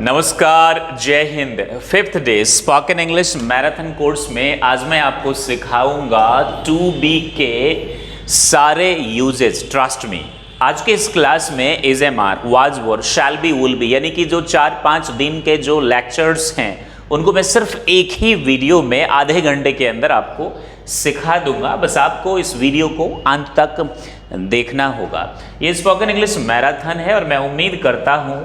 नमस्कार, जय Hind. Fifth day spoken English marathon course में आज मैं आपको सिखाऊंगा टू बी के सारे यूजेस। ट्रस्ट मी, आज के इस क्लास में is am are, was were, shall be, will be यानी कि जो 4-5 दिन के जो लेक्चर्स हैं उनको मैं सिर्फ एक ही वीडियो में आधे घंटे के अंदर आपको सिखा दूंगा। बस आपको इस वीडियो को अंत तक देखना होगा। ये स्पोकन इंग्लिश मैराथन है और मैं उम्मीद करता हूं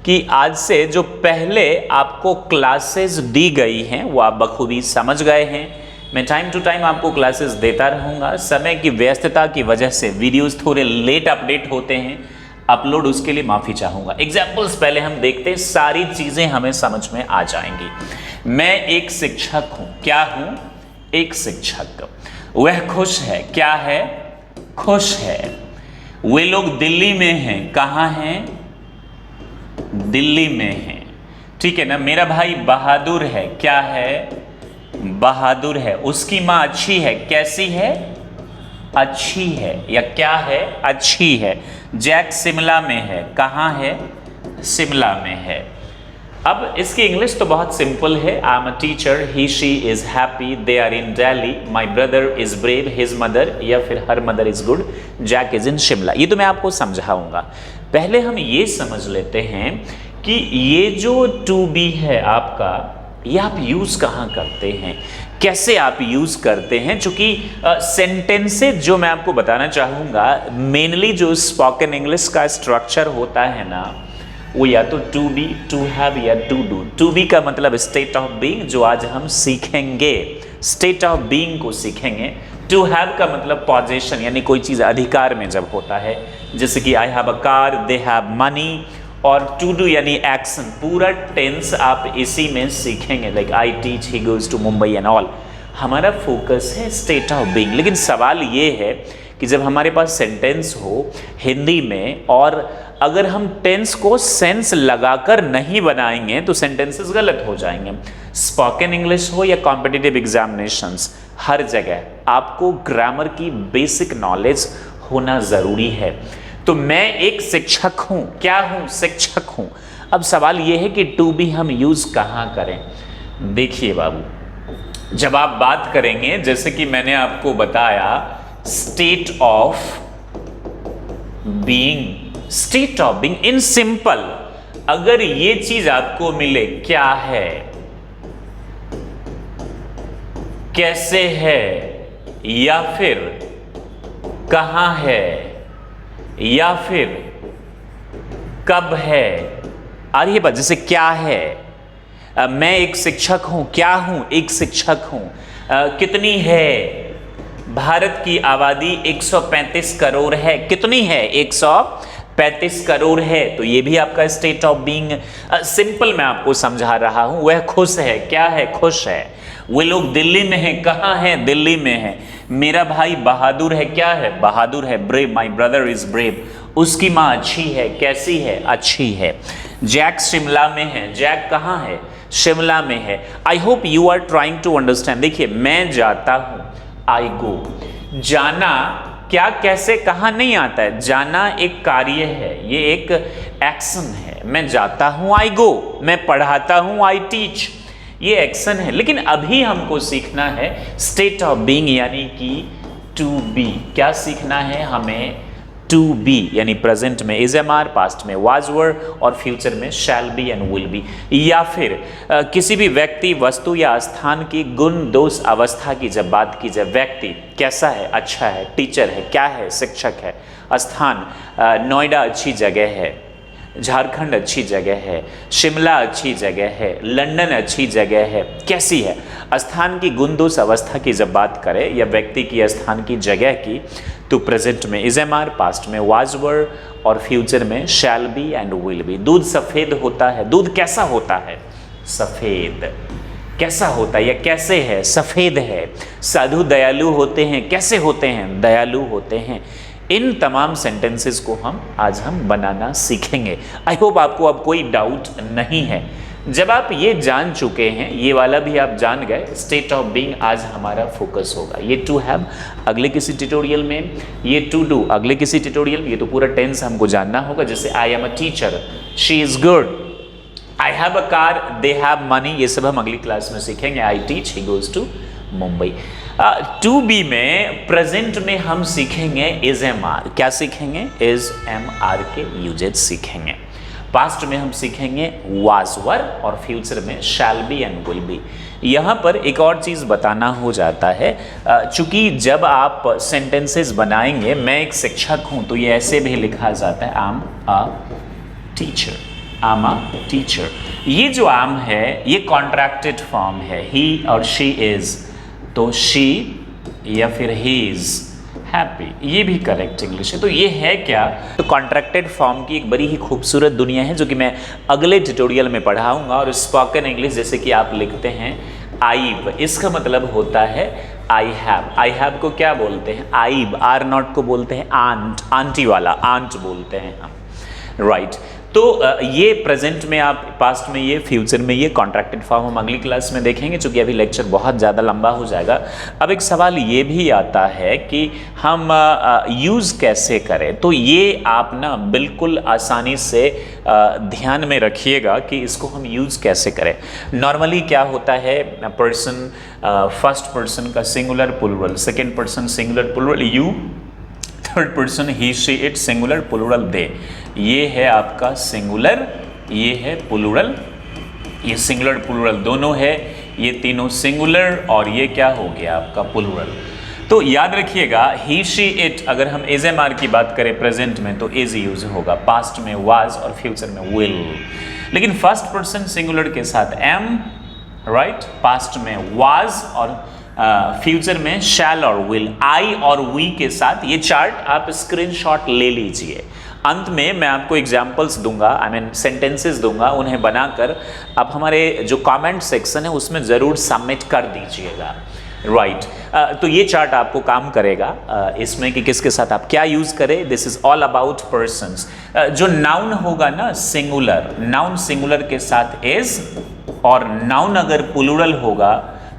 कि आज से जो पहले आपको क्लासेस दी गई हैं वो आप बखूबी समझ गए हैं। मैं टाइम टू टाइम आपको क्लासेस देता रहूँगा। समय की व्यस्तता की वजह से वीडियोस थोड़े लेट अपडेट होते हैं अपलोड, उसके लिए माफ़ी चाहूँगा। एग्जाम्पल्स पहले हम देखते हैं, सारी चीज़ें हमें समझ में आ जाएंगी। मैं एक शिक्षक हूँ। क्या हूँ? एक शिक्षक। वह खुश है। क्या है? खुश है। वे लोग दिल्ली में हैं। कहाँ हैं? दिल्ली में है। ठीक है ना। मेरा भाई बहादुर है। क्या है? बहादुर है। उसकी माँ अच्छी है। कैसी है? अच्छी है। या क्या है? अच्छी है। जैक शिमला में है। कहाँ है? शिमला में है। अब इसकी इंग्लिश तो बहुत सिंपल है। I am a teacher, he she is happy, they are in Delhi, my brother is brave, his mother या फिर her mother is good, Jack is in Shimla. ये तो मैं आपको समझाऊंगा। पहले हम ये समझ लेते हैं कि ये जो टू बी है आपका, ये आप यूज कहाँ करते हैं, कैसे आप यूज करते हैं। चूंकि सेंटेंसेज जो मैं आपको बताना चाहूँगा, मेनली जो स्पोकन इंग्लिश का स्ट्रक्चर होता है ना, वो या तो टू बी, टू हैव या टू डू। टू बी का मतलब स्टेट ऑफ बीइंग, जो आज हम सीखेंगे, स्टेट ऑफ बीइंग को सीखेंगे। टू हैव का मतलब पोजीशन, यानी कोई चीज़ अधिकार में जब होता है, जैसे कि I have a car, they have money. और टू डू यानी एक्शन, पूरा टेंस आप इसी में सीखेंगे। Like I teach, he goes to Mumbai and all. हमारा फोकस है स्टेट ऑफ बीइंग। लेकिन सवाल ये है कि जब हमारे पास सेंटेंस हो हिंदी में और अगर हम टेंस को सेंस लगाकर नहीं बनाएंगे तो सेंटेंसेस गलत हो जाएंगे। स्पोकन इंग्लिश हो या कॉम्पिटिटिव एग्जामिनेशंस, हर जगह आपको ग्रामर की बेसिक नॉलेज होना ज़रूरी है। तो मैं एक शिक्षक हूँ। क्या हूँ? शिक्षक हूँ। अब सवाल ये है कि टू बी हम यूज़ कहाँ करें। देखिए बाबू, जब आप बात करेंगे, जैसे कि मैंने आपको बताया, state of being, state of being in simple, अगर ये चीज आपको मिले, क्या है, कैसे है, या फिर कहां है, या फिर कब है, आ रही है बात। जैसे क्या है, मैं एक शिक्षक हूं। क्या हूं? एक शिक्षक हूं। कितनी है? भारत की आबादी 135 करोड़ है। कितनी है? 135 करोड़ है। तो ये भी आपका स्टेट ऑफ बीइंग। सिंपल मैं आपको समझा रहा हूं। वह खुश है। क्या है? खुश है। वे लोग दिल्ली में हैं। कहाँ हैं? दिल्ली में है। मेरा भाई बहादुर है। क्या है? बहादुर है। Brave, my brother is brave. उसकी माँ अच्छी है। कैसी है? अच्छी है। जैक शिमला में है। जैक कहाँ है? शिमला में है। I hope you are trying to understand. देखिए, मैं जाता हूं, आई गो। जाना क्या, कैसे, कहाँ नहीं आता है। जाना एक कार्य है, ये एक एक्शन है। मैं जाता हूं, आई गो। मैं पढ़ाता हूं, आई टीच, ये एक्शन है। लेकिन अभी हमको सीखना है स्टेट ऑफ बीइंग, यानी कि टू बी। क्या सीखना है हमें? टू बी, यानी प्रेजेंट में इज एम आर, पास्ट में वाज वर और फ्यूचर में shall be and will B. या फिर किसी भी व्यक्ति, वस्तु या स्थान की गुण दोष अवस्था की जब बात की जाए, व्यक्ति कैसा है? अच्छा है। टीचर है। क्या है? शिक्षक है। स्थान, नोएडा अच्छी जगह है, झारखंड अच्छी जगह है, शिमला अच्छी जगह है, लंदन अच्छी जगह है। कैसी है? स्थान की गुण दोष अवस्था की जब बात करें या व्यक्ति की, स्थान की, जगह की, तो प्रेजेंट में इज एम आर, पास्ट में वाज वर और फ्यूचर में shall be and will B. दूध सफेद होता है। दूध कैसा होता है? सफेद। कैसा होता है या कैसे है? सफेद है। साधु दयालु होते हैं। कैसे होते हैं? दयालु होते हैं। इन तमाम सेंटेंसेस को आज हम बनाना सीखेंगे। आई होप आपको अब कोई डाउट नहीं है। जब आप ये जान चुके हैं, ये वाला भी आप जान गए, स्टेट ऑफ बीइंग आज हमारा फोकस होगा। ये टू हैव अगले किसी ट्यूटोरियल में, ये टू डू अगले किसी ट्यूटोरियल में। ये तो पूरा टेंस हमको जानना होगा। जैसे I am a teacher, she is good, I have a car, they have money, ये सब हम अगली क्लास में सीखेंगे। I teach, he goes to Mumbai. To be में प्रेजेंट में हम सीखेंगे इज एम आर। क्या सीखेंगे? इज एम आर के यूजेज सीखेंगे। पास्ट में हम सीखेंगे वाज वर, और फ्यूचर में shall be and will be. यहाँ पर एक और चीज़ बताना हो जाता है, चूंकि जब आप सेंटेंसेस बनाएंगे, मैं एक शिक्षक हूँ, तो ये ऐसे भी लिखा जाता है I am a teacher, I am a teacher. ये जो आम है ये कॉन्ट्रैक्टेड फॉर्म है, ही और शी इज, तो शी या फिर ही इज हैप्पी, ये भी करेक्ट इंग्लिश है। तो ये है क्या? तो कॉन्ट्रैक्टेड फॉर्म की एक बड़ी ही खूबसूरत दुनिया है जो कि मैं अगले ट्यूटोरियल में पढ़ाऊंगा। और स्पोकन इंग्लिश जैसे कि आप लिखते हैं आईब, इसका मतलब होता है आई हैव। आई हैव को क्या बोलते हैं? आईब। आर नॉट को बोलते हैं आंट, आंटी वाला आंट बोलते हैं हम, राइट। तो ये प्रेजेंट में आप, पास्ट में ये, फ्यूचर में ये कॉन्ट्रैक्टेड फॉर्म हम अगली क्लास में देखेंगे, क्योंकि अभी लेक्चर बहुत ज़्यादा लंबा हो जाएगा। अब एक सवाल ये भी आता है कि हम यूज़ कैसे करें। तो ये आप ना बिल्कुल आसानी से ध्यान में रखिएगा कि इसको हम यूज़ कैसे करें। नॉर्मली क्या होता है, पर्सन, फर्स्ट पर्सन का singular plural, second person singular plural you, third person he she it, singular plural they. ये है आपका सिंगुलर, ये है प्लूरल, ये सिंगुलर प्लूरल दोनों है, ये तीनों सिंगुलर, और ये क्या हो गया आपका प्लूरल। तो याद रखिएगा ही शी इट, अगर हम इज एम आर की बात करें प्रेजेंट में तो इज यूज होगा, पास्ट में वाज और फ्यूचर में विल। लेकिन फर्स्ट पर्सन सिंगुलर के साथ एम, राइट, पास्ट में वाज और फ्यूचर में शैल और विल। आई और वी के साथ ये चार्ट आप स्क्रीनशॉट ले लीजिए। अंत में मैं आपको एग्जाम्पल्स दूंगा, आई मीन सेंटेंसेस दूंगा, उन्हें बनाकर आप हमारे जो कमेंट सेक्शन है उसमें ज़रूर सबमिट कर दीजिएगा, राइट। तो ये चार्ट आपको काम करेगा इसमें कि किसके साथ आप क्या यूज़ करें। This is all about persons. जो नाउन होगा ना सिंगुलर, नाउन सिंगुलर के साथ इज, और नाउन अगर प्लूरल होगा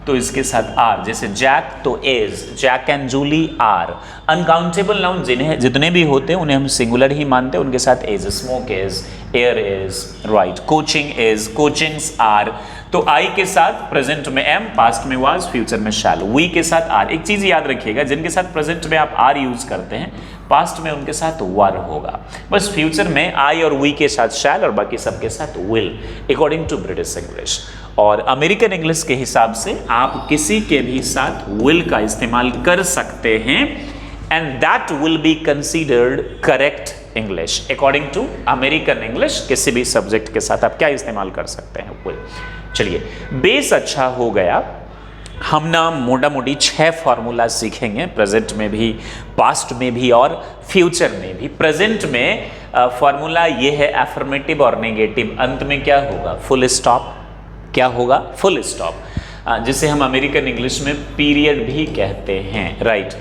तो इसके साथ आर। जैसे जैक तो is, Jack and Julie are. Uncountable noun जितने भी होते हैं उन्हें हम सिंगुलर ही मानते हैं, उनके साथ is, smoke is, air is, right, coaching is, coachings are. तो आई के साथ प्रेजेंट में एम, पास्ट में वाज, फ्यूचर में शैल। वी के साथ आर। एक चीज याद रखिएगा, जिनके साथ प्रेजेंट में आप आर यूज करते हैं, पास्ट में उनके साथ वर होगा। बस फ्यूचर में आई और वी के साथ शैल और बाकी सबके साथ will, according to British English. और अमेरिकन इंग्लिश के हिसाब से आप किसी के भी साथ विल का इस्तेमाल कर सकते हैं, and that will be considered correct English. According to American English किसी भी सब्जेक्ट के साथ आप क्या इस्तेमाल कर सकते हैं? विल। चलिए, बेस अच्छा हो गया। हम ना मोटा मोटी 6 फार्मूला सीखेंगे, प्रेजेंट में भी, पास्ट में भी और फ्यूचर में भी। प्रेजेंट में फार्मूला ये है अफर्मेटिव और नेगेटिव। अंत में क्या होगा? Full stop. क्या होगा? फुल स्टॉप, जिसे हम अमेरिकन इंग्लिश में पीरियड भी कहते हैं, राइट।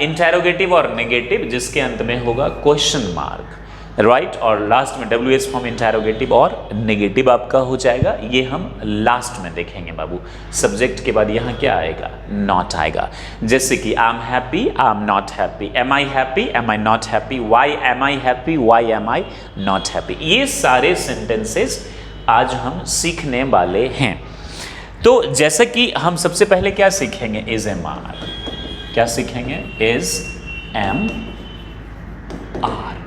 इंटेरोगेटिव और नेगेटिव, जिसके अंत में होगा क्वेश्चन मार्क, राइट। और लास्ट में WH फॉर्म इंटेरोगेटिव और नेगेटिव आपका हो जाएगा। ये हम लास्ट में देखेंगे बाबू। सब्जेक्ट के बाद यहाँ क्या आएगा? नॉट आएगा। जैसे कि I am happy, I am not happy, am I happy, am I not happy, why am I happy, why am I not happy. ये सारे सेंटेंसेस आज हम सीखने वाले हैं। तो जैसे कि हम सबसे पहले क्या सीखेंगे? Is am are. क्या सीखेंगे? Is am are.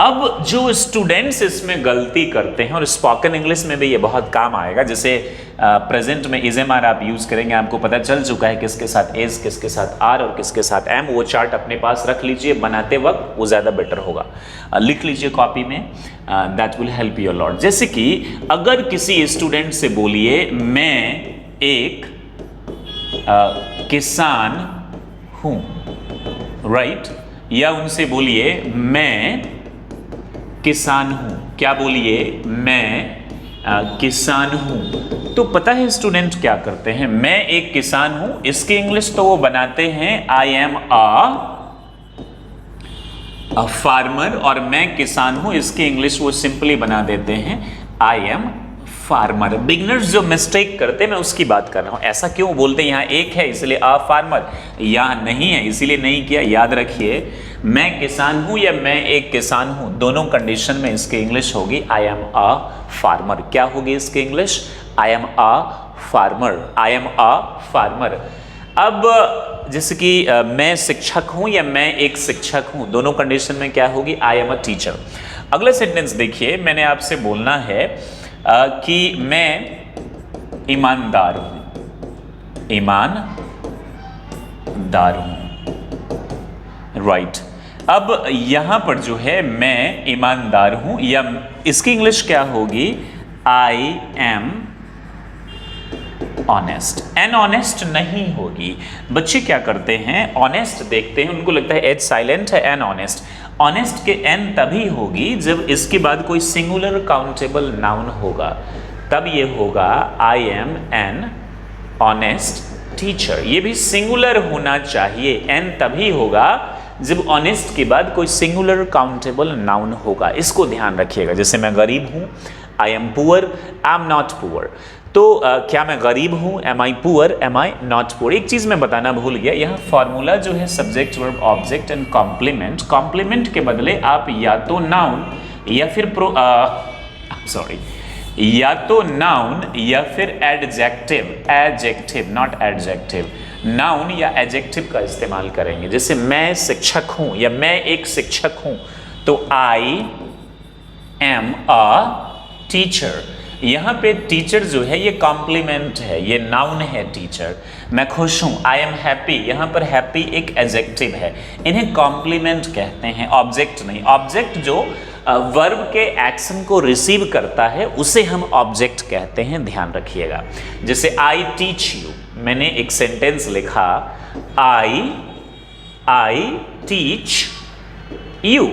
अब जो स्टूडेंट्स इसमें गलती करते हैं, और स्पोकन इंग्लिश में भी ये बहुत काम आएगा, जैसे प्रेजेंट में इज एम आर आप यूज करेंगे, आपको पता चल चुका है किसके साथ इज, किसके साथ आर और किसके साथ एम। वो चार्ट अपने पास रख लीजिए, बनाते वक्त वो ज़्यादा बेटर होगा। लिख लीजिए कॉपी में, that will help you a lot. जैसे कि अगर किसी स्टूडेंट से बोलिए मैं एक किसान हूँ, राइट, या उनसे बोलिए मैं किसान हूँ। क्या बोलिए? मैं किसान हूँ। तो पता है स्टूडेंट क्या करते हैं? मैं एक किसान हूँ, इसकी इंग्लिश तो वो बनाते हैं आई एम अ फार्मर, और मैं किसान हूँ इसकी इंग्लिश वो सिंपली बना देते हैं आई एम फार्मर। बिगनर्स जो मिस्टेक करते हैं मैं उसकी बात कर रहा हूं। ऐसा क्यों बोलते हैं, यहाँ एक है इसलिए अ फार्मर, यहाँ नहीं है इसीलिए नहीं किया। याद रखिए मैं किसान हूं या मैं एक किसान हूं, दोनों कंडीशन में इसकी इंग्लिश होगी आई एम अ फार्मर। क्या होगी इसकी English? I am a farmer, I am a farmer. अब जैसे कि मैं शिक्षक हूं या मैं एक शिक्षक हूं, दोनों कंडीशन में क्या होगी? आई एम अ टीचर। अगला सेंटेंस देखिए, मैंने आपसे बोलना है कि मैं ईमानदार हूं, ईमानदार हूं, राइट। अब यहां पर जो है मैं ईमानदार हूं, या इसकी इंग्लिश क्या होगी? I am honest. An honest नहीं होगी। बच्चे क्या करते हैं, ऑनेस्ट देखते हैं, उनको लगता है एच साइलेंट है, एन ऑनेस्ट। ऑनेस्ट के एन तभी होगी जब इसके बाद कोई सिंगुलर काउंटेबल नाउन होगा, तब ये होगा I am an honest teacher. ये भी सिंगुलर होना चाहिए, एन तभी होगा जब ऑनेस्ट के बाद कोई सिंगुलर काउंटेबल नाउन होगा। इसको ध्यान रखिएगा। जैसे मैं गरीब हूं, I am poor, I am not poor. तो क्या मैं गरीब हूं? Am I poor, am I not poor. एक चीज मैं बताना भूल गया, यह फॉर्मूला जो है subject verb object and complement, complement के बदले आप या तो नाउन या फिर या तो नाउन या फिर adjective, adjective not adjective, noun या एडजेक्टिव का इस्तेमाल करेंगे। जैसे मैं शिक्षक हूं या मैं एक शिक्षक हूं, तो आई एम अ टीचर। यहां पे टीचर जो है ये कॉम्प्लीमेंट है, ये नाउन है टीचर। मैं खुश हूं, आई एम हैप्पी, यहां पर हैप्पी एक एडजेक्टिव है। इन्हें कॉम्प्लीमेंट कहते हैं, ऑब्जेक्ट नहीं। ऑब्जेक्ट जो वर्ब के एक्शन को रिसीव करता है उसे हम ऑब्जेक्ट कहते हैं, ध्यान रखिएगा। जैसे आई टीच यू, मैंने एक सेंटेंस लिखा, आई टीच यू।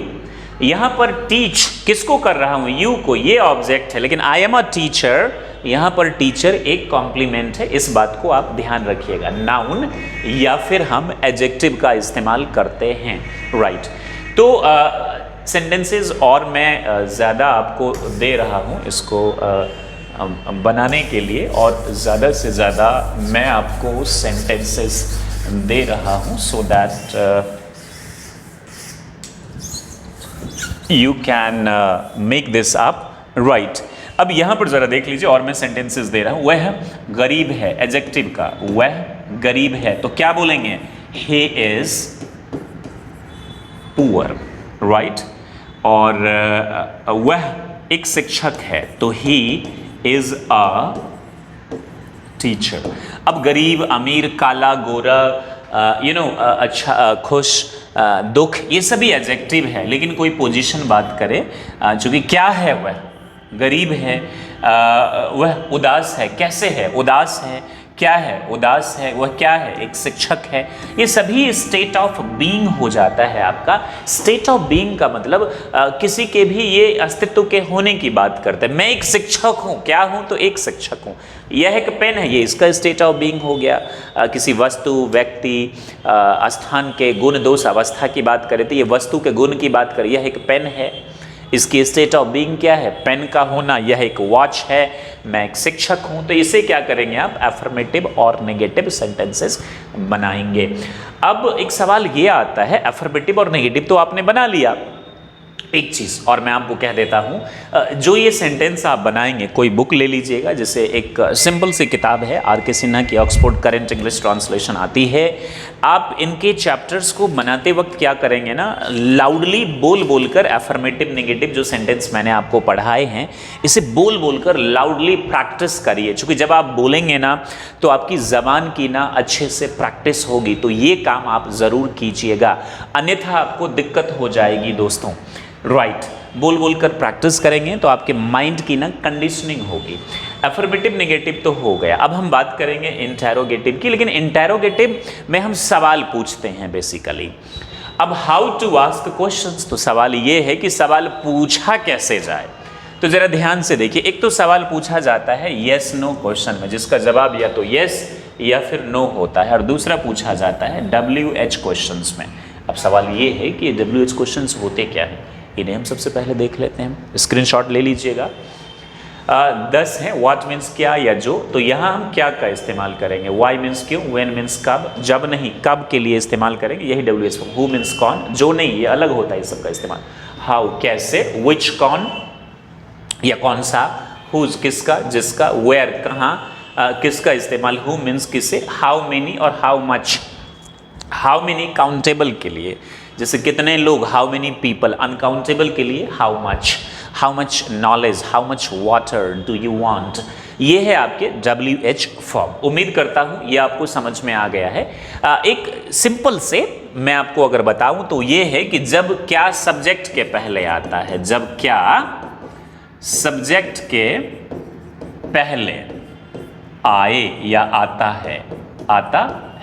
यहां पर टीच किसको कर रहा हूं? यू को, ये ऑब्जेक्ट है, लेकिन आई एम अ टीचर, यहां पर टीचर एक कॉम्प्लीमेंट है। इस बात को आप ध्यान रखिएगा। नाउन या फिर हम एडजेक्टिव का इस्तेमाल करते हैं, राइट। तो सेंटेंसेस और मैं ज़्यादा आपको दे रहा हूं इसको बनाने के लिए, और ज़्यादा से ज़्यादा मैं आपको सेंटेंसेस दे रहा हूं so that you can make this up, right. अब यहां पर जरा देख लीजिए, और मैं सेंटेंसेस दे रहा हूं। वह गरीब है, एडजेक्टिव का, वह गरीब है, तो क्या बोलेंगे? He is poor, right. और वह एक शिक्षक है, तो ही इज अ टीचर। अब गरीब, अमीर, काला, गोरा, अच्छा, खुश, दुख, ये सभी एडजेक्टिव है, लेकिन कोई पोजीशन बात करे, चूंकि क्या है, वह गरीब है, वह उदास है, कैसे है? उदास है, क्या है? उदास है, वह क्या है? एक शिक्षक है। ये सभी स्टेट ऑफ बीइंग हो जाता है आपका। स्टेट ऑफ बीइंग का मतलब किसी के भी ये अस्तित्व के होने की बात करते हैं। मैं एक शिक्षक हूँ, क्या हूँ? तो एक शिक्षक हूँ। यह एक पेन है, ये इसका स्टेट ऑफ बीइंग हो गया। किसी वस्तु, व्यक्ति, स्थान के गुण दोष अवस्था की बात करें तो ये वस्तु के गुण की बात करें, यह एक पेन है, इसकी स्टेट ऑफ बीइंग क्या है? पेन का होना। यह एक वॉच है, मैं एक शिक्षक हूं। तो इसे क्या करेंगे आप? अफर्मेटिव और नेगेटिव सेंटेंसेस बनाएंगे। अब एक सवाल ये आता है, अफर्मेटिव और नेगेटिव तो आपने बना लिया, एक चीज और मैं आपको कह देता हूं, जो ये सेंटेंस आप बनाएंगे, कोई बुक ले लीजिएगा, जैसे एक सिंपल सी किताब है आर के सिन्हा की ऑक्सफोर्ड करंट इंग्लिश ट्रांसलेशन आती है। आप इनके चैप्टर्स को बनाते वक्त क्या करेंगे ना, लाउडली बोल बोलकर अफर्मेटिव नेगेटिव जो सेंटेंस मैंने आपको पढ़ाए हैं, इसे बोल बोलकर लाउडली प्रैक्टिस करिए। क्योंकि जब आप बोलेंगे ना तो आपकी जबान की ना अच्छे से प्रैक्टिस होगी, तो ये काम आप जरूर कीजिएगा, अन्यथा आपको दिक्कत हो जाएगी दोस्तों, राइट। बोल बोलकर प्रैक्टिस करेंगे तो आपके माइंड की ना कंडीशनिंग होगी। अफर्मेटिव नेगेटिव तो हो गया। अब हम बात करेंगे इंटेरोगेटिव की, लेकिन इंटेरोगेटिव में हम सवाल पूछते हैं बेसिकली। अब हाउ टू आस्क क्वेश्चंस, तो सवाल ये है कि सवाल पूछा कैसे जाए। तो जरा ध्यान से देखिए, एक तो सवाल पूछा जाता है यस नो क्वेश्चन में, जिसका जवाब या तो यस या फिर नो होता है, और दूसरा पूछा जाता है WH क्वेश्चंस में। अब सवाल ये है कि WH क्वेश्चंस होते क्या है, इन्हें हम सबसे पहले देख लेते हैं। स्क्रीनशॉट ले लीजिएगा। 10 है, व्हाट मीन्स क्या या जो, तो यहाँ हम क्या का इस्तेमाल करेंगे, वाई मीन्स क्यों, व्हेन मीन्स कब, जब नहीं कब के लिए इस्तेमाल करेंगे, यही WH फॉर्म। हु मीन्स कौन, जो नहीं, ये अलग होता है इस सब का इस्तेमाल। हाउ कैसे, विच कौन या कौन सा, हुज किसका जिसका, वेयर कहाँ, किसका इस्तेमाल, हु मीन्स किसे, हाउ मेनी और how much. How many countable के लिए, जैसे कितने लोग, हाउ मेनी पीपल, अनकाउंटेबल के लिए how much knowledge, how much water do you want. ये है आपके WH फॉर्म। उम्मीद करता हूँ ये आपको समझ में आ गया है। एक सिंपल से मैं आपको अगर बताऊं तो ये है कि जब क्या सब्जेक्ट के पहले आता है, जब क्या सब्जेक्ट के पहले आए या आता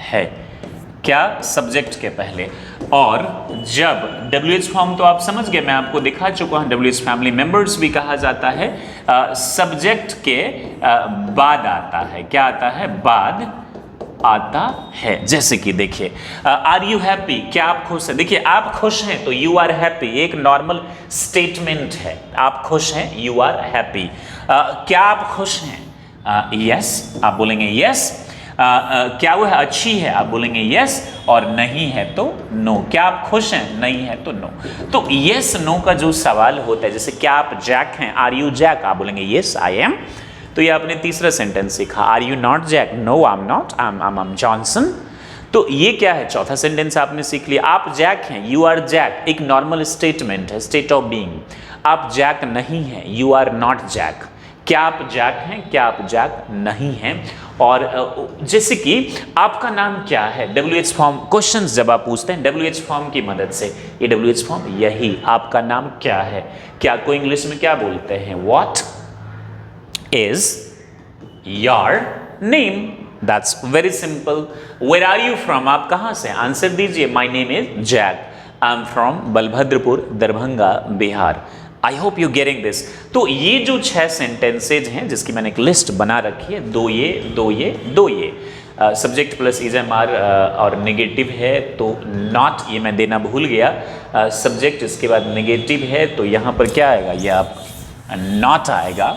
है, क्या सब्जेक्ट के पहले, और जब WH फॉर्म तो आप समझ गए, मैं आपको दिखा चुका हूं, WH फैमिली मेंबर्स भी कहा जाता है, सब्जेक्ट के बाद आता है, क्या आता है, बाद आता है। जैसे कि देखिए, आर यू हैप्पी, क्या आप खुश हैं, देखिए आप खुश हैं तो यू आर हैप्पी, एक नॉर्मल स्टेटमेंट है, आप खुश हैं, यू आर हैप्पी। क्या आप खुश हैं, यस, आप बोलेंगे यस। क्या वह अच्छी है, आप बोलेंगे यस, और नहीं है तो नो। क्या आप खुश हैं, नहीं है तो नो। तो यस नो का जो सवाल होता है, जैसे क्या आप जैक हैं, आर यू जैक, आप बोलेंगे यस आई एम। तो ये आपने तीसरा सेंटेंस सीखा। Are you not Jack, no I am not, I am Johnson. तो ये क्या है, चौथा सेंटेंस आपने सीख लिया। आप जैक हैं, यू आर जैक, एक नॉर्मल स्टेटमेंट है, स्टेट ऑफ बीइंग। आप जैक नहीं हैं, यू आर नॉट जैक। क्या आप जैक हैं, क्या आप जैक नहीं हैं। और जैसे कि आपका नाम क्या है, WH फॉर्म क्वेश्चंस जब आप पूछते हैं WH फॉर्म की मदद से, ये WH फॉर्म यही, आपका नाम क्या है, क्या को इंग्लिश में क्या बोलते हैं, what is your name, that's very simple. Where are you from, आप कहां से, आंसर दीजिए, my name is Jack, I am from Balbhadrapur, Darbhanga, Bihar. I hope you getting this. तो ये जो 6 सेंटेंसेज हैं जिसकी मैंने एक लिस्ट बना रखी है, दो ये सब्जेक्ट प्लस इज़-एम-आर और नेगेटिव है तो नॉट, ये मैं देना भूल गया। सब्जेक्ट इसके बाद नेगेटिव है तो यहाँ पर क्या आएगा, ये आप नॉट आएगा।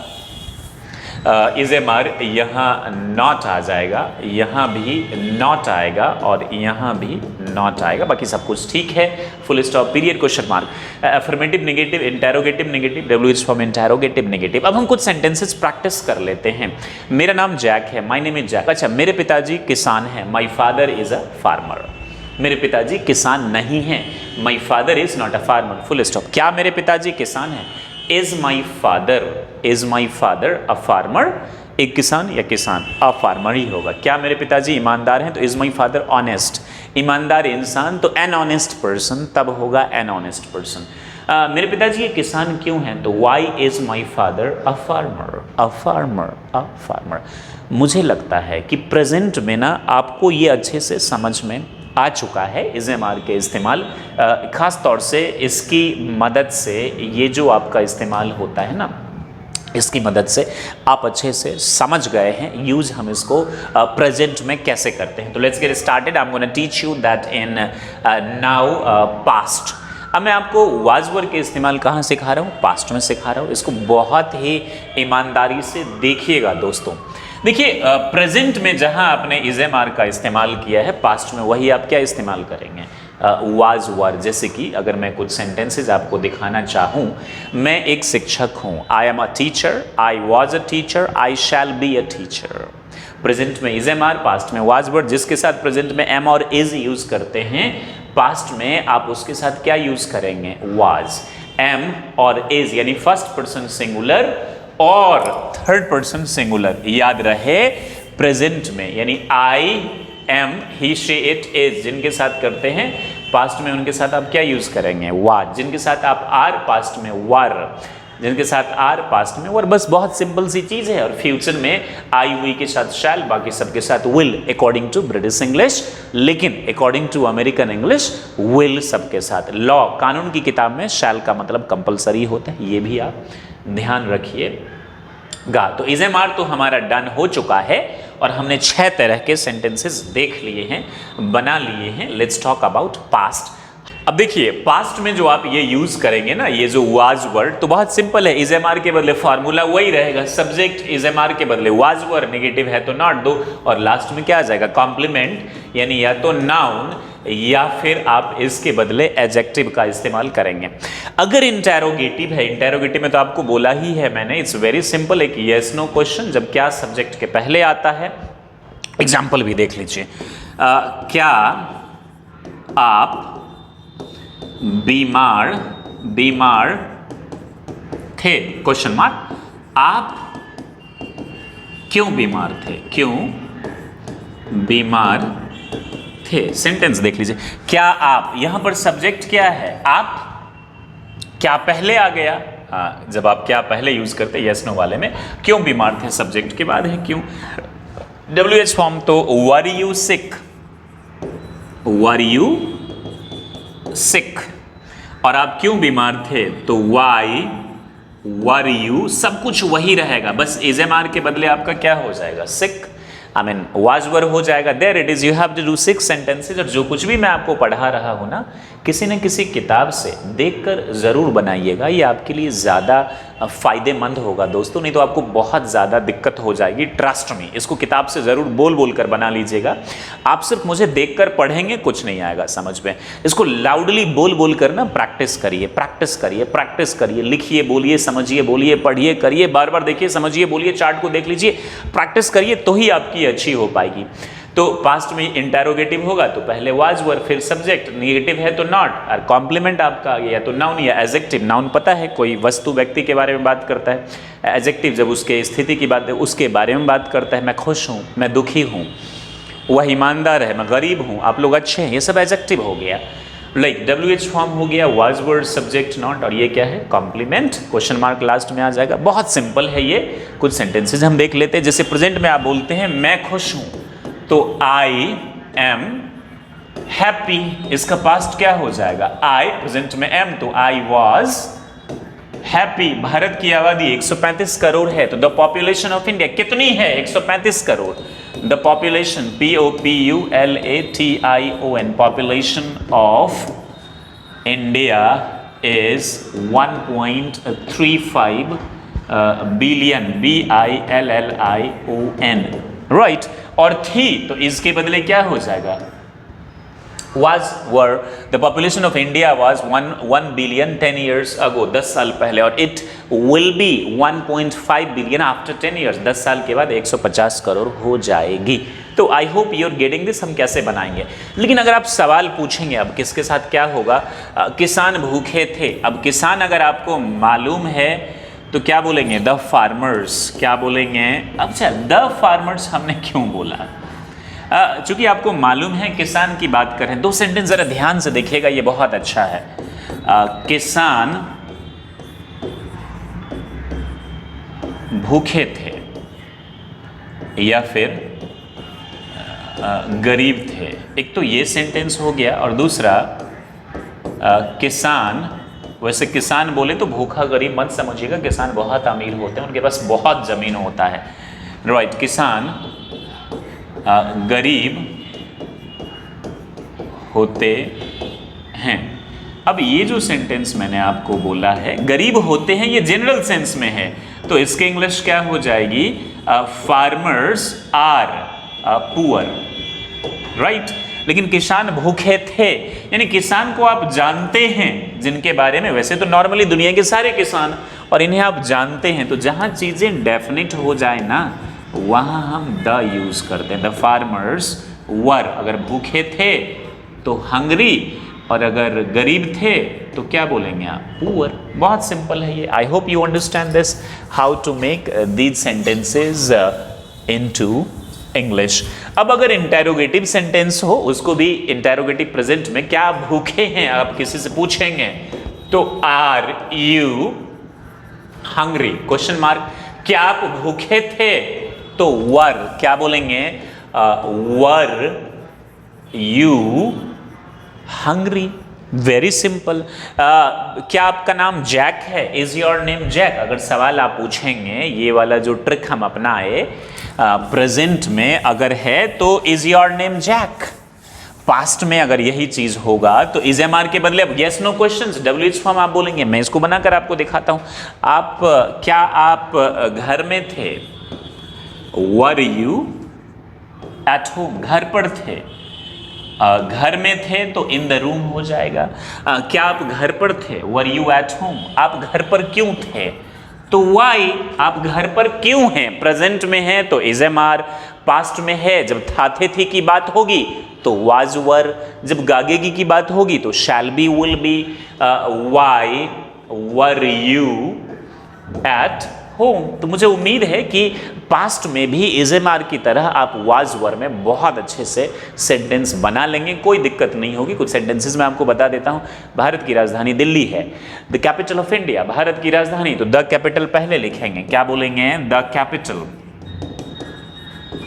इज़-एम-आर यहाँ नॉट आ जाएगा, यहाँ भी नॉट आएगा और यहाँ भी नॉट आएगा, बाकी सब कुछ ठीक है। Full stop, period, question mark. Affirmative negative, interrogative negative, WH form interrogative negative. अब हम कुछ सेंटेंसेस प्रैक्टिस कर लेते हैं। मेरा नाम जैक है, माय नेम इज जैक। अच्छा, मेरे पिताजी किसान हैं, my father is a farmer. मेरे पिताजी किसान नहीं हैं, my father is not a farmer, full stop. क्या मेरे पिताजी किसान हैं, is my father a farmer, एक किसान या किसान, अ फार्मर ही होगा। क्या मेरे पिताजी ईमानदार हैं, तो इज माई फादर ऑनेस्ट, ईमानदार इंसान, तो एन ऑनेस्ट पर्सन तब होगा एन ऑनेस्ट पर्सन। मेरे पिताजी ये किसान क्यों हैं, तो why is my father a farmer. मुझे लगता है कि प्रेजेंट में ना आपको ये अच्छे से समझ में आ चुका है इज़-एम-आर के इस्तेमाल, ख़ास तौर से इसकी मदद से, ये जो आपका इस्तेमाल होता है ना, इसकी मदद से आप अच्छे से समझ गए हैं यूज़ हम इसको प्रेजेंट में कैसे करते हैं। तो let's get started. I am gonna teach you that in now past. अब मैं आपको वाज वर्ड के इस्तेमाल कहाँ सिखा रहा हूँ, पास्ट में सिखा रहा हूँ। इसको बहुत ही ईमानदारी से देखिएगा दोस्तों। देखिए, प्रेजेंट में जहां आपने इज़-एम-आर का इस्तेमाल किया है, पास्ट में वही आप क्या इस्तेमाल करेंगे, वाज वर। जैसे कि अगर मैं कुछ सेंटेंसेस आपको दिखाना चाहूं, मैं एक शिक्षक हूं, I am a teacher, I was a teacher, I shall be a teacher. Present में इज़-एम-आर, पास्ट में वाज वर्ड। जिसके साथ प्रेजेंट में एम और इज यूज करते हैं, पास्ट में आप उसके साथ क्या यूज करेंगे, वाज। एम और इज यानी फर्स्ट पर्सन सिंगुलर और थर्ड पर्सन सिंगुलर, याद रहे। प्रेजेंट में यानी I am, he she it is जिनके साथ करते हैं, पास्ट में उनके साथ आप क्या यूज करेंगे, वाज। जिनके साथ आप आर, पास्ट में वर। जिनके साथ आर, पास्ट में वर। बस बहुत सिंपल सी चीज है। और फ्यूचर में आई वी के साथ शैल, बाकी सबके साथ will, according to British English. लेकिन according to American English will सबके साथ। लॉ, कानून की किताब में शैल का मतलब कंपलसरी होता है, ये भी आप ध्यान रखिएगा। तो इज़-एम-आर तो हमारा डन हो चुका है और हमने 6 तरह के सेंटेंसेस देख लिए हैं, बना लिए हैं। Let's talk about past. अब देखिए पास्ट में जो आप ये यूज करेंगे ना, ये जो वाज वर्ड, तो बहुत सिंपल है, इज एम आर के बदले फॉर्मूला वही रहेगा, सब्जेक्ट इज एम आर के बदले वाज वर्ड, नेगेटिव है तो नॉट दो, और लास्ट में क्या आ जाएगा, कॉम्प्लीमेंट, यानी या तो नाउन या फिर आप इसके बदले एडजेक्टिव का इस्तेमाल करेंगे। अगर इंटेरोगेटिव है, इंटेरोगेटिव में तो आपको बोला ही है मैंने, इट्स वेरी सिंपल, एक यस नो क्वेश्चन, जब क्या सब्जेक्ट के पहले आता है। एग्जाम्पल भी देख लीजिए, क्या आप बीमार थे, क्वेश्चन मार्क, आप क्यों बीमार थे, क्यों बीमार थे। सेंटेंस देख लीजिए, क्या आप, यहां पर सब्जेक्ट क्या है, आप, क्या पहले आ गया, जब आप क्या पहले यूज करते यस नो वाले में, क्यों बीमार थे सब्जेक्ट के बाद है क्यों। WH फॉर्म तो were you sick, were you sick, और आप क्यों बीमार थे तो वाई वर यू, सब कुछ वही रहेगा, बस इज एम आर के बदले आपका क्या हो जाएगा, सिक, आई मीन वाज वर हो जाएगा। There it is, you have to do 6 sentences. और जो कुछ भी मैं आपको पढ़ा रहा हूं ना, किसी न किसी किताब से देखकर जरूर बनाइएगा, ये आपके लिए ज़्यादा फायदेमंद होगा दोस्तों, नहीं तो आपको बहुत ज़्यादा दिक्कत हो जाएगी। ट्रस्ट मी, इसको किताब से ज़रूर बोल बोल कर बना लीजिएगा। आप सिर्फ मुझे देखकर पढ़ेंगे, कुछ नहीं आएगा समझ में, इसको लाउडली बोल बोल कर ना प्रैक्टिस करिए, प्रैक्टिस करिए, प्रैक्टिस करिए, लिखिए, बोलिए, समझिए, बोलिए, पढ़िए, करिए, बार बार देखिए, समझिए, बोलिए, चार्ट को देख लीजिए, प्रैक्टिस करिए, तो ही आपकी अच्छी हो पाएगी। तो पास्ट में इंटेरोगेटिव होगा तो पहले वाज वर, फिर सब्जेक्ट, नेगेटिव है तो नॉट, और कॉम्प्लीमेंट आपका आ गया तो नाउन या एडजेक्टिव। नाउन पता है कोई वस्तु व्यक्ति के बारे में बात करता है, एडजेक्टिव जब उसके स्थिति की बात है, उसके बारे में बात करता है, मैं खुश हूँ, मैं दुखी हूँ, वह ईमानदार है, मैं गरीब हूँ, आप लोग अच्छे हैं, ये सब एडजेक्टिव हो गया। लाइक WH फॉर्म हो गया वाज वर्ड, सब्जेक्ट नॉट, और ये क्या है, कॉम्प्लीमेंट, क्वेश्चन मार्क लास्ट में आ जाएगा। बहुत सिंपल है ये। कुछ सेंटेंसेज हम देख लेते हैं, जैसे प्रेजेंट में आप बोलते हैं मैं खुश हूँ, तो आई एम हैप्पी, इसका पास्ट क्या हो जाएगा, आई, प्रेजेंट में एम, तो आई वॉज हैप्पी। भारत की आबादी 135 करोड़ है, तो द पॉपुलेशन ऑफ इंडिया कितनी है, 135 crore. The population, POPULATION, population of India is 1.35 billion, BILLION, right. और थी तो इसके बदले क्या हो जाएगा, was were, the population of India was 1 billion 10 years ago, 10 साल पहले, और it will be 1.5 billion after 10 years, 10 साल के बाद 150 करोड़ हो जाएगी। तो I hope you are getting this. हम कैसे बनाएंगे, लेकिन अगर आप सवाल पूछेंगे अब किसके साथ क्या होगा, किसान भूखे थे, अब किसान अगर आपको मालूम है तो क्या बोलेंगे, द फार्मर्स, क्या बोलेंगे, अच्छा द फार्मर्स हमने क्यों बोला, चूंकि आपको मालूम है किसान की बात करें। दो सेंटेंस जरा ध्यान से देखिएगा, ये बहुत अच्छा है। किसान भूखे थे या फिर गरीब थे, एक तो ये सेंटेंस हो गया, और दूसरा किसान, वैसे किसान बोले तो भूखा गरीब मत समझिएगा, किसान बहुत अमीर होते हैं, उनके पास बहुत जमीन होता है, राइट। किसान गरीब होते हैं। अब ये जो सेंटेंस मैंने आपको बोला है, गरीब होते हैं, ये जनरल सेंस में है, तो इसके इंग्लिश क्या हो जाएगी, फार्मर्स आर पुअर, राइट। लेकिन किसान भूखे थे, यानी किसान को आप जानते हैं, जिनके बारे में, वैसे तो नॉर्मली दुनिया के सारे किसान, और इन्हें आप जानते हैं, तो जहां चीजें डेफिनेट हो जाए ना, वहां हम द यूज करते हैं। द फार्मर्स वर, अगर भूखे थे तो हंग्री, और अगर गरीब थे तो क्या बोलेंगे आप, पुअर। बहुत सिंपल है ये। I hope you understand this, how to make these sentences into English. अब अगर इंटेरोगेटिव सेंटेंस हो, उसको भी इंटेरोगेटिव प्रेजेंट में, क्या आप भूखे हैं, आप किसी से पूछेंगे तो are you hungry, question mark. क्या आप भूखे थे तो वर, क्या बोलेंगे, were you hungry, very simple. क्या आपका नाम जैक है, इज योर नेम जैक, अगर सवाल आप पूछेंगे, ये वाला जो ट्रिक हम अपनाए, प्रेजेंट में अगर है तो is your name Jack, past में अगर यही चीज होगा तो इज एम आर के बदले अब yes no questions WH form आप बोलेंगे। मैं इसको बनाकर आपको दिखाता हूं। आप क्या आप घर में थे? Were you at home? घर पर थे। घर में थे तो इन द रूम हो जाएगा। क्या आप घर पर थे? Were you at home? आप घर पर क्यों थे? तो वाई, आप घर पर क्यों हैं? प्रेजेंट में है तो इज एम आर, पास्ट में है जब था थे थी की बात होगी तो वाज वर, जब गागेगी की बात होगी तो शैल be will B. Y were you at home? तो मुझे उम्मीद है कि पास्ट में भी इज एम आर की तरह आप वाज वर में बहुत अच्छे से सेंटेंस बना लेंगे, कोई दिक्कत नहीं होगी। कुछ सेंटेंसेस मैं आपको बता देता हूं। भारत की राजधानी दिल्ली है। The capital of India, Bharat की राजधानी, तो द कैपिटल पहले लिखेंगे। क्या बोलेंगे? द कैपिटल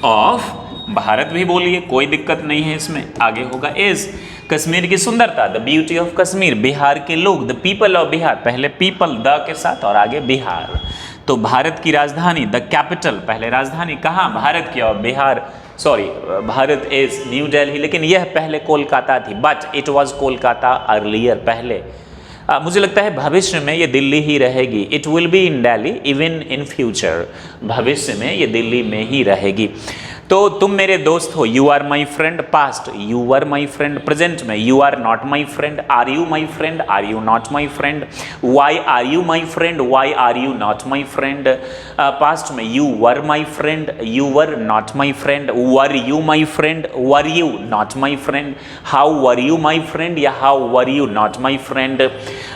ऑफ भारत भी बोलिए, कोई दिक्कत नहीं है इसमें। आगे होगा इज। कश्मीर की सुंदरता, the beauty of Kashmir. Bihar के लोग, द पीपल ऑफ बिहार, पहले पीपल द के साथ और आगे बिहार। तो भारत की राजधानी, द कैपिटल, पहले राजधानी कहाँ? भारत की, और Bihar, sorry Bharat is new Delhi, लेकिन यह पहले कोलकाता थी, but it was Kolkata earlier, पहले। मुझे लगता है भविष्य में ये दिल्ली ही रहेगी। It will be in Delhi even in future, भविष्य में ये दिल्ली में ही रहेगी। तो तुम मेरे दोस्त हो, you are my friend, past, you were my friend, present में you are not my friend, are you my friend, are you not my friend, why are you my friend, why are you not my friend, past में you were my friend, you were not my friend, were you my friend, were you not my friend, how were you my friend या how were you not my friend.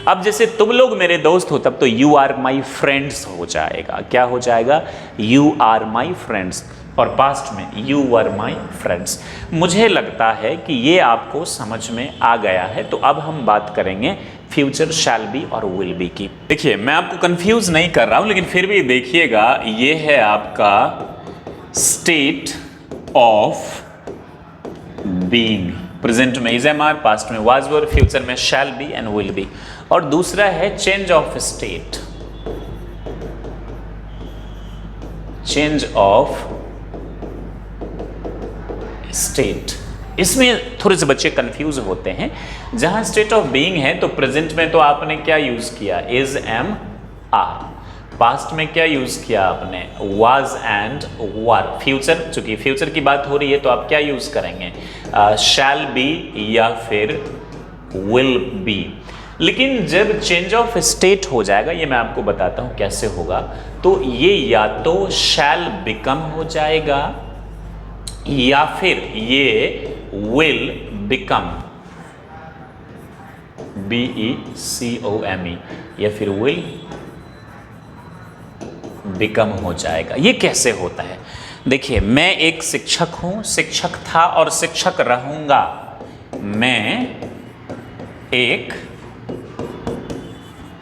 अब जैसे तुम लोग मेरे दोस्त हो तब तो यू आर माई फ्रेंड्स हो जाएगा। क्या हो जाएगा? यू आर माई फ्रेंड्स, और पास्ट में यू वर माई फ्रेंड्स। मुझे लगता है कि ये आपको समझ में आ गया है। तो अब हम बात करेंगे फ्यूचर शैल बी और विल बी की। देखिए मैं आपको कंफ्यूज नहीं कर रहा हूं, लेकिन फिर भी देखिएगा, ये है आपका स्टेट ऑफ बीइंग। प्रेजेंट में इज एम आर, पास्ट में वाज वर, फ्यूचर में shall be and will B. और दूसरा है change of state, change of state. इसमें थोड़े से बच्चे कंफ्यूज होते हैं। जहां स्टेट ऑफ बीइंग है तो प्रेजेंट में तो आपने क्या यूज किया? Is am are. पास्ट में क्या यूज किया आपने? Was and were. फ्यूचर, चूंकि फ्यूचर की बात हो रही है तो आप क्या यूज करेंगे? शैल बी या फिर विल बी। लेकिन जब चेंज ऑफ स्टेट हो जाएगा, ये मैं आपको बताता हूं कैसे होगा। तो ये या तो शैल बिकम हो जाएगा या फिर ये विल बिकम, BECOME, या फिर विल बिकम हो जाएगा। ये कैसे होता है? देखिए मैं एक शिक्षक हूं, शिक्षक था और शिक्षक रहूंगा। मैं एक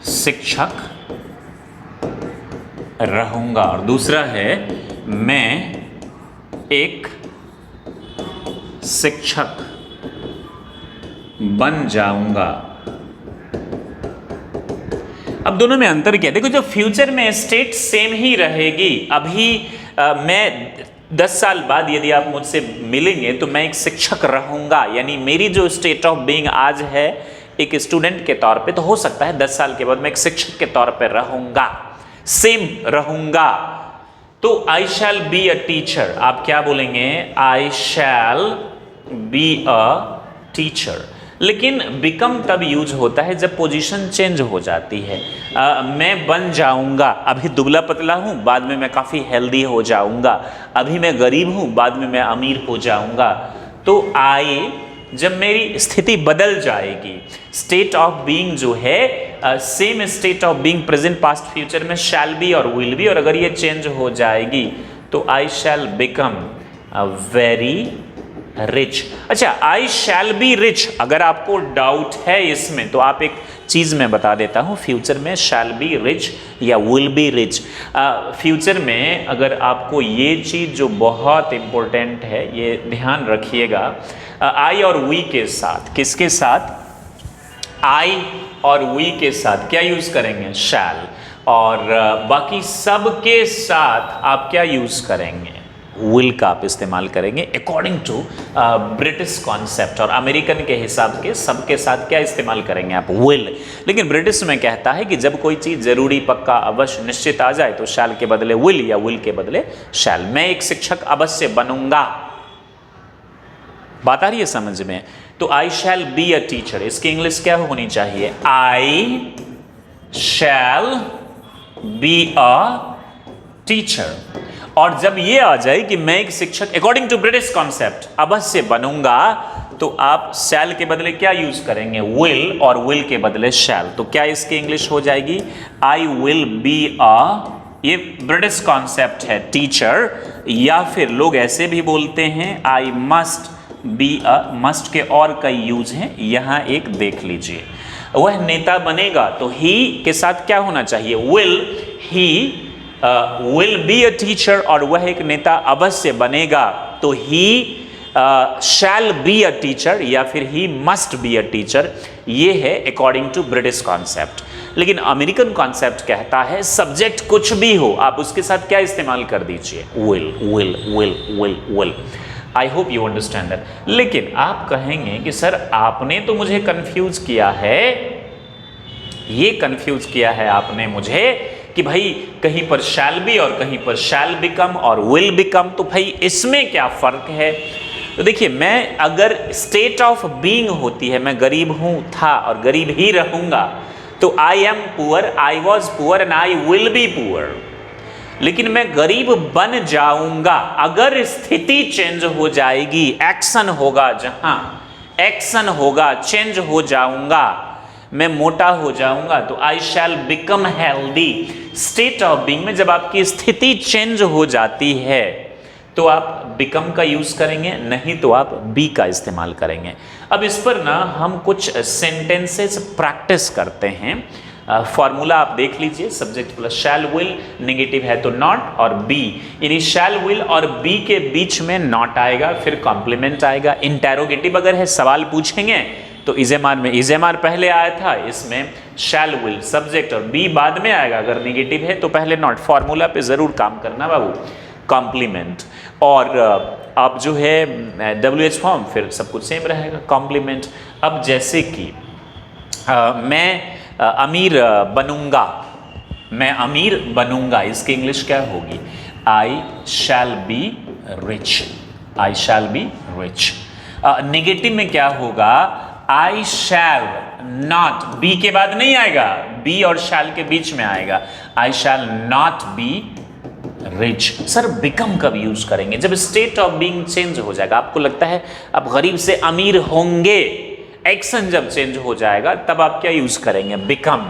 शिक्षक रहूंगा, और दूसरा है मैं एक शिक्षक बन जाऊंगा। अब दोनों में अंतर क्या है? देखो, जो फ्यूचर में स्टेट सेम ही रहेगी। अभी मैं 10 साल बाद यदि आप मुझसे मिलेंगे तो मैं एक शिक्षक रहूंगा, यानी मेरी जो स्टेट ऑफ बीइंग आज है एक स्टूडेंट के तौर पे, तो हो सकता है 10 साल के बाद मैं एक शिक्षक के तौर पे रहूंगा, सेम रहूंगा। तो I shall be a teacher, आप क्या बोलेंगे? आई शैल बी अ टीचर। लेकिन बिकम तब यूज होता है जब पोजीशन चेंज हो जाती है। मैं बन जाऊंगा, अभी दुबला पतला हूं, बाद में मैं काफ़ी हेल्दी हो जाऊंगा। अभी मैं गरीब हूं, बाद में मैं अमीर हो जाऊंगा। तो आई, जब मेरी स्थिति बदल जाएगी, स्टेट ऑफ बीइंग जो है same state of being present past future में शैल बी और विल बी, और अगर ये चेंज हो जाएगी तो I shall become very rich. अच्छा, आई शैल बी रिच, अगर आपको डाउट है इसमें तो आप एक चीज़ मैं बता देता हूँ। फ्यूचर में शैल बी रिच या विल बी रिच, फ्यूचर में अगर आपको ये चीज़ जो बहुत इम्पोर्टेंट है, ये ध्यान रखिएगा, आई और वी के साथ, किसके साथ? आई और वी के साथ क्या यूज़ करेंगे? शैल। और बाकी सब के साथ आप क्या यूज़ करेंगे? विल का आप इस्तेमाल करेंगे अकॉर्डिंग टू ब्रिटिश कॉन्सेप्ट, और अमेरिकन के हिसाब के सबके साथ क्या इस्तेमाल करेंगे आप, विल। लेकिन ब्रिटिश में कहता है कि जब कोई चीज़ जरूरी, पक्का, अवश्य, निश्चित आ जाए तो शैल के बदले विल या विल के बदले शैल। मैं एक शिक्षक अवश्य बनूंगा, बात आ रही है समझ में? तो I shall be a teacher, इसकी इंग्लिश क्या होनी चाहिए, आई शैल बी अ टीचर। और जब ये आ जाए कि मैं एक शिक्षक अकॉर्डिंग टू ब्रिटिश कॉन्सेप्ट अवश्य बनूंगा, तो आप शैल के बदले क्या यूज करेंगे, विल, और विल के बदले शैल। तो क्या इसकी इंग्लिश हो जाएगी, आई विल बी अ, ये ब्रिटिश कॉन्सेप्ट है, टीचर। या फिर लोग ऐसे भी बोलते हैं I must be a, must के और कई यूज हैं, यहां एक देख लीजिए। वह नेता बनेगा तो ही के साथ क्या होना चाहिए, will, he will be a teacher, और वह एक नेता अवश्य बनेगा तो ही शैल बी अ टीचर, या फिर he must be a teacher. ये है अकॉर्डिंग टू ब्रिटिश कॉन्सेप्ट। लेकिन अमेरिकन कॉन्सेप्ट कहता है सब्जेक्ट कुछ भी हो, आप उसके साथ क्या इस्तेमाल कर दीजिए, will, will, will, will, will. I hope you understand that. लेकिन आप कहेंगे कि सर आपने तो मुझे कंफ्यूज किया है, ये कंफ्यूज किया है आपने मुझे कि भाई कहीं पर शैल बी और कहीं पर शैल बिकम और विल बिकम, तो भाई इसमें क्या फर्क है? तो देखिए, मैं अगर स्टेट ऑफ बीइंग होती है, मैं गरीब हूं, था और गरीब ही रहूंगा, तो आई am poor, I was poor and I will be poor. लेकिन मैं गरीब बन जाऊंगा अगर स्थिति चेंज हो जाएगी, एक्शन होगा, जहां एक्शन होगा, चेंज हो जाऊंगा, मैं मोटा हो जाऊंगा, तो I shall become healthy. State of being में जब आपकी स्थिति चेंज हो जाती है तो आप बिकम का यूज करेंगे, नहीं तो आप बी का इस्तेमाल करेंगे। अब इस पर ना हम कुछ सेंटेंसेस प्रैक्टिस करते हैं। फॉर्मूला आप देख लीजिए, subject plus shell will, negative है तो नॉट और बी, यानी शैल विल और बी के बीच में नॉट आएगा, फिर कॉम्प्लीमेंट आएगा। इंटेरोगेटिव अगर है, सवाल पूछेंगे तो इजेमार में इजेमार पहले आया था, इसमें शैल विल सब्जेक्ट और बी बाद में आएगा। अगर नेगेटिव है तो पहले नॉट। फॉर्मूला पे जरूर काम करना बाबू, कॉम्प्लीमेंट। और अब जो है WH फॉर्म, फिर सब कुछ सेम रहेगा, कॉम्प्लीमेंट। अब जैसे कि मैं अमीर बनूंगा, मैं अमीर बनूंगा, इसकी इंग्लिश क्या होगी, I shall be rich, I shall be rich. Negative में क्या होगा, आई शैल नॉट, बी के बाद नहीं आएगा, बी और शैल के बीच में आएगा, I shall not be rich. Sir become कब यूज करेंगे, जब स्टेट ऑफ बीइंग चेंज हो जाएगा, आपको लगता है आप गरीब से अमीर होंगे, एक्शन जब चेंज हो जाएगा तब आप क्या यूज करेंगे, become.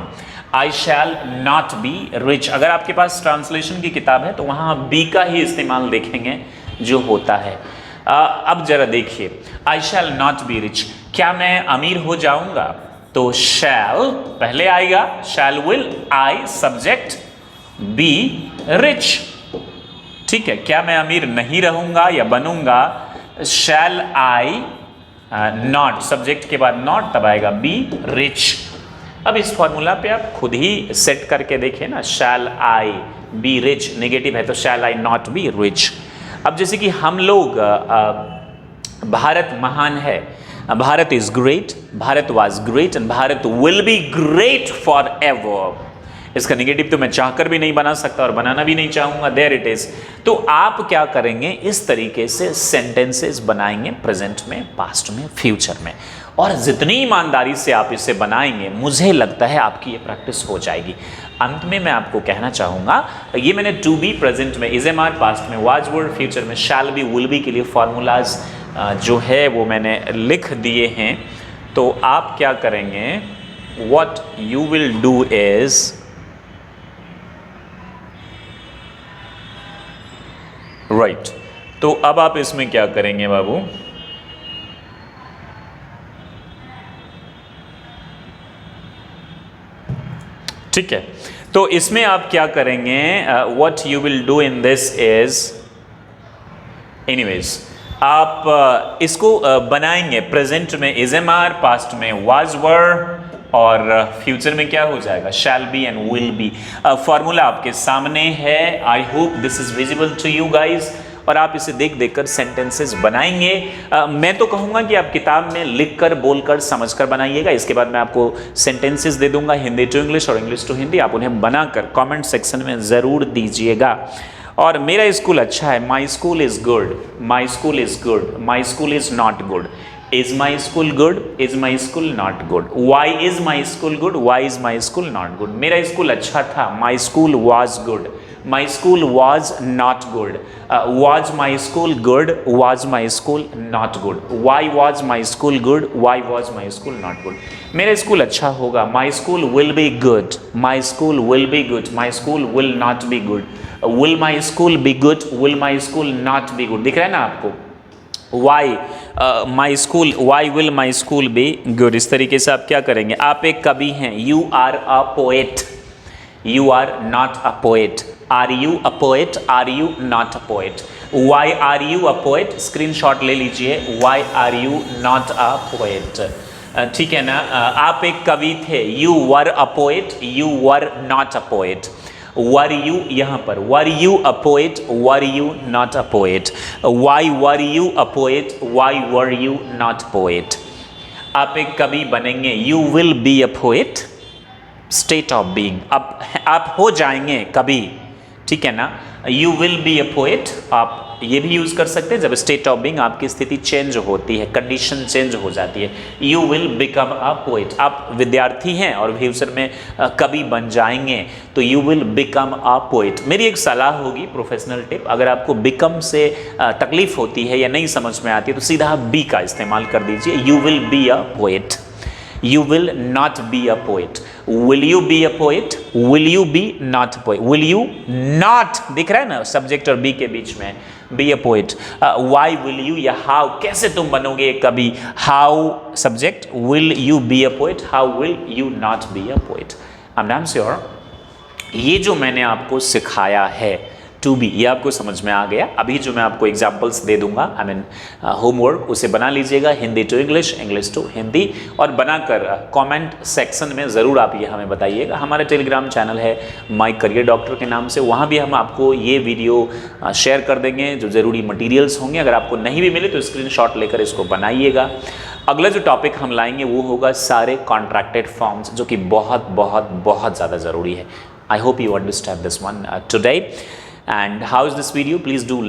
I shall not be rich, अगर आपके पास ट्रांसलेशन की किताब है तो वहां बी का ही इस्तेमाल देखेंगे जो होता है। अब जरा देखिए, आई शैल नॉट बी रिच, क्या मैं अमीर हो जाऊंगा, तो शैल पहले आएगा, शैल will, I subject, be rich. ठीक है, क्या मैं अमीर नहीं रहूंगा या बनूंगा, शैल आई नॉट, सब्जेक्ट के बाद नॉट, तब आएगा बी रिच। अब इस फॉर्मूला पे आप खुद ही सेट करके देखें ना, शैल आई बी रिच, नेगेटिव है तो शैल आई नॉट बी रिच। अब जैसे कि हम लोग भारत महान है, Bharat is great, Bharat was great and Bharat will be great for ever. इसका नेगेटिव तो मैं चाहकर भी नहीं बना सकता और बनाना भी नहीं चाहूंगा, देयर इट इज। तो आप क्या करेंगे, इस तरीके से सेंटेंसेस बनाएंगे, प्रेजेंट में, पास्ट में, फ्यूचर में, और जितनी ईमानदारी से आप इसे बनाएंगे, मुझे लगता है आपकी ये प्रैक्टिस हो जाएगी। अंत में मैं आपको कहना चाहूंगा, ये मैंने टू बी प्रेजेंट में इजेमार, पास्ट में वाज वर्ड, फ्यूचर में शैल बी, विल बी के लिए फॉर्मूलाज जो है वो मैंने लिख दिए हैं। तो आप क्या करेंगे, what you will do is, right, तो अब आप इसमें क्या करेंगे बाबू, ठीक है, तो इसमें आप क्या करेंगे, what you will do in this is, anyways आप इसको बनाएंगे, प्रेजेंट में इजेमार, पास्ट में वाज वर, और फ्यूचर में क्या हो जाएगा, shall be and will be. Formula आपके सामने है, I hope this is visible to you guys. और आप इसे देख देखकर सेंटेंसेस बनाएंगे। मैं तो कहूँगा कि आप किताब में लिखकर, बोलकर, समझकर बनाइएगा। इसके बाद मैं आपको सेंटेंसेस दे दूंगा हिंदी टू इंग्लिश और इंग्लिश टू हिंदी, आप उन्हें बनाकर कमेंट सेक्शन में ज़रूर दीजिएगा। और मेरा स्कूल अच्छा है, my school is good, my school is good, my school is not good. Is my school good? Is my school not good? Why is my school good? Why is my school not good? मेरा school अच्छा था, my school was good. My school was not good. Was my school good? Was my school not good? Why was my school good? Why was my school not good? मेरा school अच्छा होगा, my school will be good. My school will be good. My school will not be good. Will my school be good? Will my school not be good? दिख रहा है ना आपको? My school, why will my school be good. इस तरीके से आप क्या करेंगे? आप एक कवि हैं, you are a poet, you are not a poet. Are you a poet? Are you not a poet? Why are you a poet? Screenshot ले लीजिए, why are you not a poet. ठीक है ना? आप एक कवि थे, you were a poet, you were not a poet. Were you, यहाँ पर were you a poet, were you not a poet. Why were you a poet, why were you not poet. आप एक कवि बनेंगे, you will be a poet, state of being, आप हो जाएंगे कवि, ठीक है ना? You will be a poet, आप ये भी यूज़ कर सकते हैं जब स्टेट ऑफ बीइंग, आपकी स्थिति चेंज होती है, कंडीशन चेंज हो जाती है। You will become a poet, आप विद्यार्थी हैं और फ्यूचर में कवि बन जाएंगे, तो you will become a poet. मेरी एक सलाह होगी, प्रोफेशनल टिप, अगर आपको बिकम से तकलीफ होती है या नहीं समझ में आती है तो सीधा बी का इस्तेमाल कर दीजिए, you will be a poet, you will not be a poet. Will you be a poet? Will you be not a poet? Will you not, दिख रहा है ना सब्जेक्ट और बी के बीच में, be a poet. Why will you या how, कैसे तुम बनोगे एक कवि? How subject, will you be a poet? How will you not be a poet? I'm damn sure ये जो मैंने आपको सिखाया है टू बी, ये आपको समझ में आ गया। अभी जो मैं आपको एग्जाम्पल्स दे दूंगा, आई मीन होमवर्क, उसे बना लीजिएगा, Hindi to English, English to Hindi, और बनाकर कमेंट सेक्शन में ज़रूर आप ये हमें बताइएगा। हमारा टेलीग्राम चैनल है माय करियर डॉक्टर के नाम से, वहाँ भी हम आपको ये वीडियो शेयर कर देंगे, जो ज़रूरी मटीरियल्स होंगे। अगर आपको नहीं भी मिले तो स्क्रीनशॉट लेकर इसको बनाइएगा। अगला जो टॉपिक हम लाएंगे वो होगा सारे कॉन्ट्रैक्टेड फॉर्म्स, जो कि बहुत बहुत बहुत ज़्यादा ज़रूरी है। I hope you understand this one today. And how is this video, please do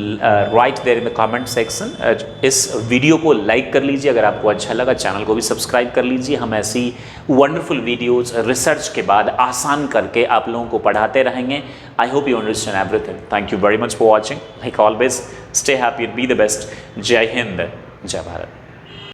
write there in the comment section. इस वीडियो को लाइक कर लीजिए अगर आपको अच्छा लगा, चैनल को भी सब्सक्राइब कर लीजिए। हम ऐसी वंडरफुल वीडियोस रिसर्च के बाद आसान करके आप लोगों को पढ़ाते रहेंगे। आई hope you understand everything. Thank you very much for watching. Like always, stay happy and be the best. जय हिंद, जय भारत।